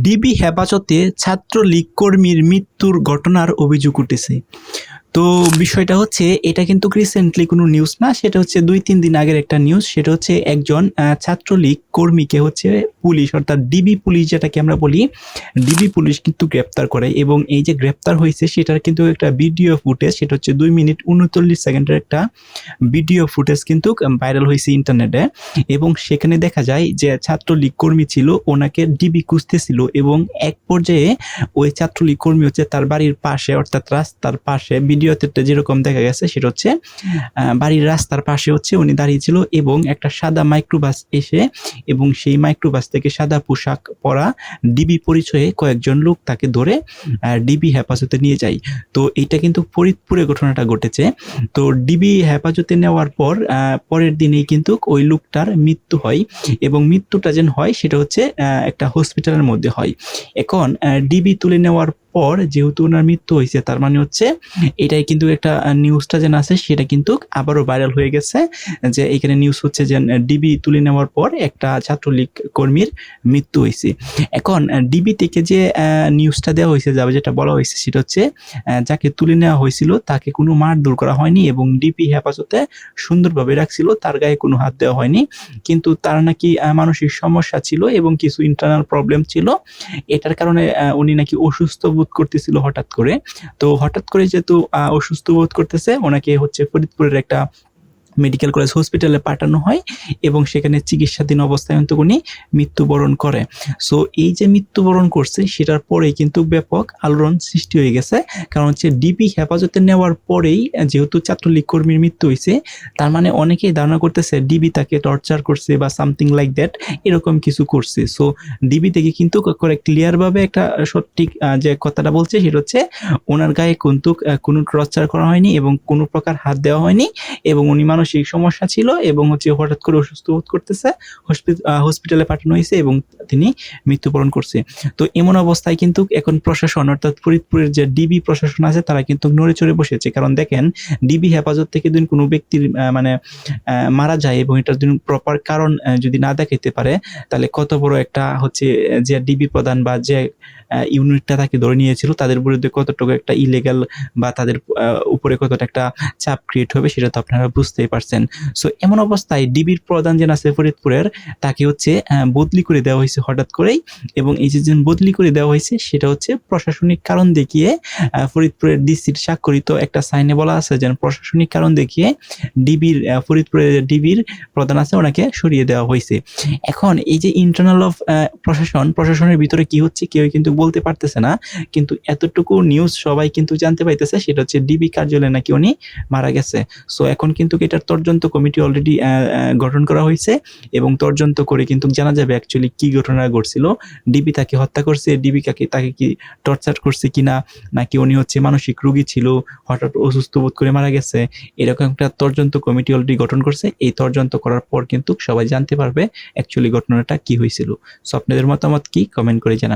DB হেফাজতে ছাত্রলীগ কর্মীর মৃত্যুর ঘটনার অভিযোগ উঠেছে। তো বিষয়টা হচ্ছে এটা কিন্তু রিসেন্টলি কোনো নিউজ না, সেটা হচ্ছে ২-৩ দিন আগের একটা নিউজ। সেটা হচ্ছে একজন ছাত্রলীগ কর্মীকে হচ্ছে পুলিশ, অর্থাৎ ডিবি পুলিশ যেটাকে আমরা বলি, ডিবি পুলিশ কিন্তু গ্রেপ্তার করে এবং এই যে গ্রেপ্তার হয়েছে সেটার কিন্তু একটা ভিডিও ফুটেজ, সেটা হচ্ছে ২ মিনিট ৩৯ সেকেন্ডের একটা ভিডিও ফুটেজ কিন্তু ভাইরাল হয়েছে ইন্টারনেটে। এবং সেখানে দেখা যায় যে ছাত্রলীগ কর্মী ছিল, ওনাকে ডিবি খুঁজতেছিল এবং এক পর্যায়ে ওই ছাত্রলীগ কর্মী হচ্ছে তার বাড়ির পাশে, অর্থাৎ রাস্তার পাশে, ভিডিওতে যেরকম দেখা গেছে সেটা হচ্ছে বাড়ির রাস্তার পাশে হচ্ছে উনি দাঁড়িয়ে ছিল এবং একটা সাদা মাইক্রোবাস এসে এবং সেই মাইক্রোবাস থেকে সাদা পোশাক পরা ডিবি পরিচয়ে কয়েকজন লোক তাকে ধরে ডিবি হেফাজতে নিয়ে যায়। তো এটা কিন্তু ফরিদপুরে ঘটনাটা ঘটেছে। তো ডিবি হেফাজতে নেওয়ার পর পরের দিনেই কিন্তু ওই লোকটার মৃত্যু হয় এবং মৃত্যুটা যেন হয় সেটা হচ্ছে একটা হসপিটালের মধ্যে হয়। এখন ডিবি তুলে নেওয়ার পর যেহেতু ওনার মৃত্যু হয়েছে, তার মানে হচ্ছে এটাই কিন্তু একটা নিউজটা যেন আছে সেটা কিন্তু আবারও ভাইরাল হয়ে গেছে, যে এখানে নিউজ হচ্ছে যে ডিবি তুলে নেওয়ার পর একটা ছাত্রলীগ কর্মীর মৃত্যু হয়েছে। এখন ডিবি থেকে যে নিউজটা দেওয়া হয়েছে, যাবে যেটা বলা হয়েছে সেটা হচ্ছে যাকে তুলে নেওয়া হয়েছিল তাকে কোনো মারধর করা হয়নি এবং ডিবি হেফাজতে সুন্দরভাবে রাখছিল, তার গায়ে কোনো হাত দেওয়া হয়নি। কিন্তু তার নাকি মানসিক সমস্যা ছিল এবং কিছু ইন্টারনাল প্রবলেম ছিল। এটার কারণে উনি নাকি অসুস্থ বোধ করতেছিল হঠাৎ করে। তো হঠাৎ করে যেহেতু অসুস্থ বোধ করতেছে, ওনাকে হচ্ছে ফরিদপুরের একটা মেডিকেল কলেজ হসপিটালে পাঠানো হয় এবং সেখানে চিকিৎসাধীন অবস্থায় কিন্তু উনি মৃত্যুবরণ করে। সো এই যে মৃত্যুবরণ করছে সেটার পরেই কিন্তু ব্যাপক আলোড়ন সৃষ্টি হয়ে গেছে। কারণ হচ্ছে ডিবি হেফাজতে নেওয়ার পরেই যেহেতু ছাত্রলীগ কর্মীর মৃত্যু হয়েছে, তার মানে অনেকেই ধারণা করতেছে ডিবি তাকে টর্চার করছে বা সামথিং লাইক দ্যাট, এরকম কিছু করছে। সো ডিবি থেকে কিন্তু ক্লিয়ারভাবে একটা সঠিক যে কথাটা বলছে সেটা হচ্ছে ওনার গায়ে কিন্তু কোনো টর্চার করা হয়নি এবং কোনো প্রকার হাত দেওয়া হয়নি এবং উনি মানসিক সমস্যা ছিল এবং হচ্ছে হঠাৎ করে অসুস্থ বোধ করতেছে, হসপিটালে পাঠানো হয়েছে এবং তিনি মৃত্যুবরণ করছে। তো এমন অবস্থায় কিন্তু এখন প্রশাসন, অর্থাৎ ফরিদপুরের যে ডিবি প্রশাসন আছে, তারা কিন্তু নড়ে চড়ে বসেছে। কারণ দেখেন, ডিবি হেফাজত থেকে যদি কোনো ব্যক্তির মানে মারা যায় এবং এটার জন্য প্রপার কারণ যদি না দেখাইতে পারে, তাহলে কত বড় একটা হচ্ছে যে ডিবি প্রধান বা যে ইউনিটটা তাকে ধরে নিয়েছিল তাদের বিরুদ্ধে কতটুকু একটা ইলিগাল বা তাদের উপরে কতটা একটা চাপ ক্রিয়েট হবে সেটা তো আপনারা বুঝতেই পারছেন। সো এমন অবস্থায় ডিবির প্রধান যে আছে ফরিদপুরের, তাকে হচ্ছে বদলি করে দেওয়া হয়েছে হঠাৎ করেই। এবং এই যে বদলি করে দেওয়া হয়েছে সেটা হচ্ছে প্রশাসনিক কারণ দেখিয়ে, ফরিদপুরের ডিসির স্বাক্ষরিত একটা সাইনে বলা আছে যে প্রশাসনিক কারণ দেখিয়ে ডিবির ফরিদপুরের ডিবির প্রধান আছে ওনাকে সরিয়ে দেওয়া হয়েছে। এখন এই যে ইন্টারনাল অফ প্রশাসনের ভিতরে কি হচ্ছে কেউ কিন্তু বলতে পারতেছে না, কিন্তু এতটুকু নিউজ সবাই কিন্তু জানতে পাইতেছে, সেটা হচ্ছে ডিবি কার্যালয়ে নাকি উনি মারা গেছে। সো এখন কিন্তু এটার তদন্ত কমিটি অলরেডি গঠন করা হয়েছে এবং তদন্ত করে কিন্তু জানা যাবে অ্যাকচুয়ালি কি ঘটনা ঘটছিল। ডিবি তাকে হত্যা করছে, ডিবি তাকে কি টর্চার করছে কিনা, নাকি উনি হচ্ছে মানসিক রোগী ছিল, হঠাৎ অসুস্থ বোধ করে মারা গেছে, এরকম একটা তদন্ত কমিটি অলরেডি গঠন করছে। এই তদন্ত করার পর কিন্তু সবাই জানতে পারবে অ্যাকচুয়ালি ঘটনাটা কি হয়েছিল। সো আপনাদের মতামত কি, কমেন্ট করে জানান।